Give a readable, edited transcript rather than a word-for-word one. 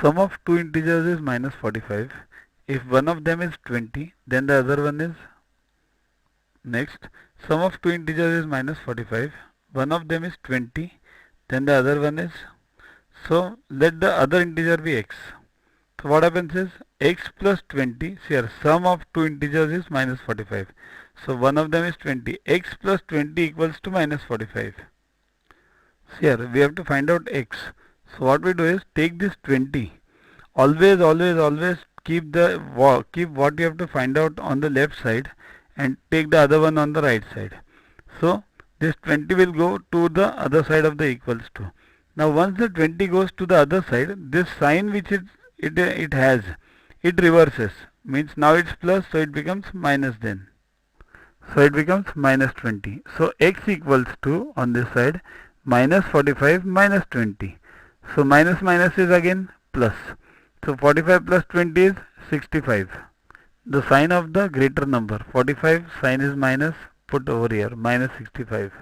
Sum of two integers is minus 45. If one of them is 20, then the other one is next. Sum of two integers is minus 45. One of them is 20, then the other one is. So let the other integer be x. So what happens is x plus 20. See here, sum of two integers is minus 45. So one of them is 20. X plus 20 equals to minus 45. See here, we have to find out x. So what we do is take this 20. Always keep what you have to find out on the left side and take the other one on the right side. So this 20 will go to the other side of the equals to. Now once the 20 goes to the other side, this sign which it has, it reverses. Means now it's plus, so it becomes minus then. So it becomes minus 20. So x equals to, on this side, minus 45 minus 20. So minus minus is again plus. So 45 plus 20 is 65. The sign of the greater number. 45 sign is minus, put over here, minus 65.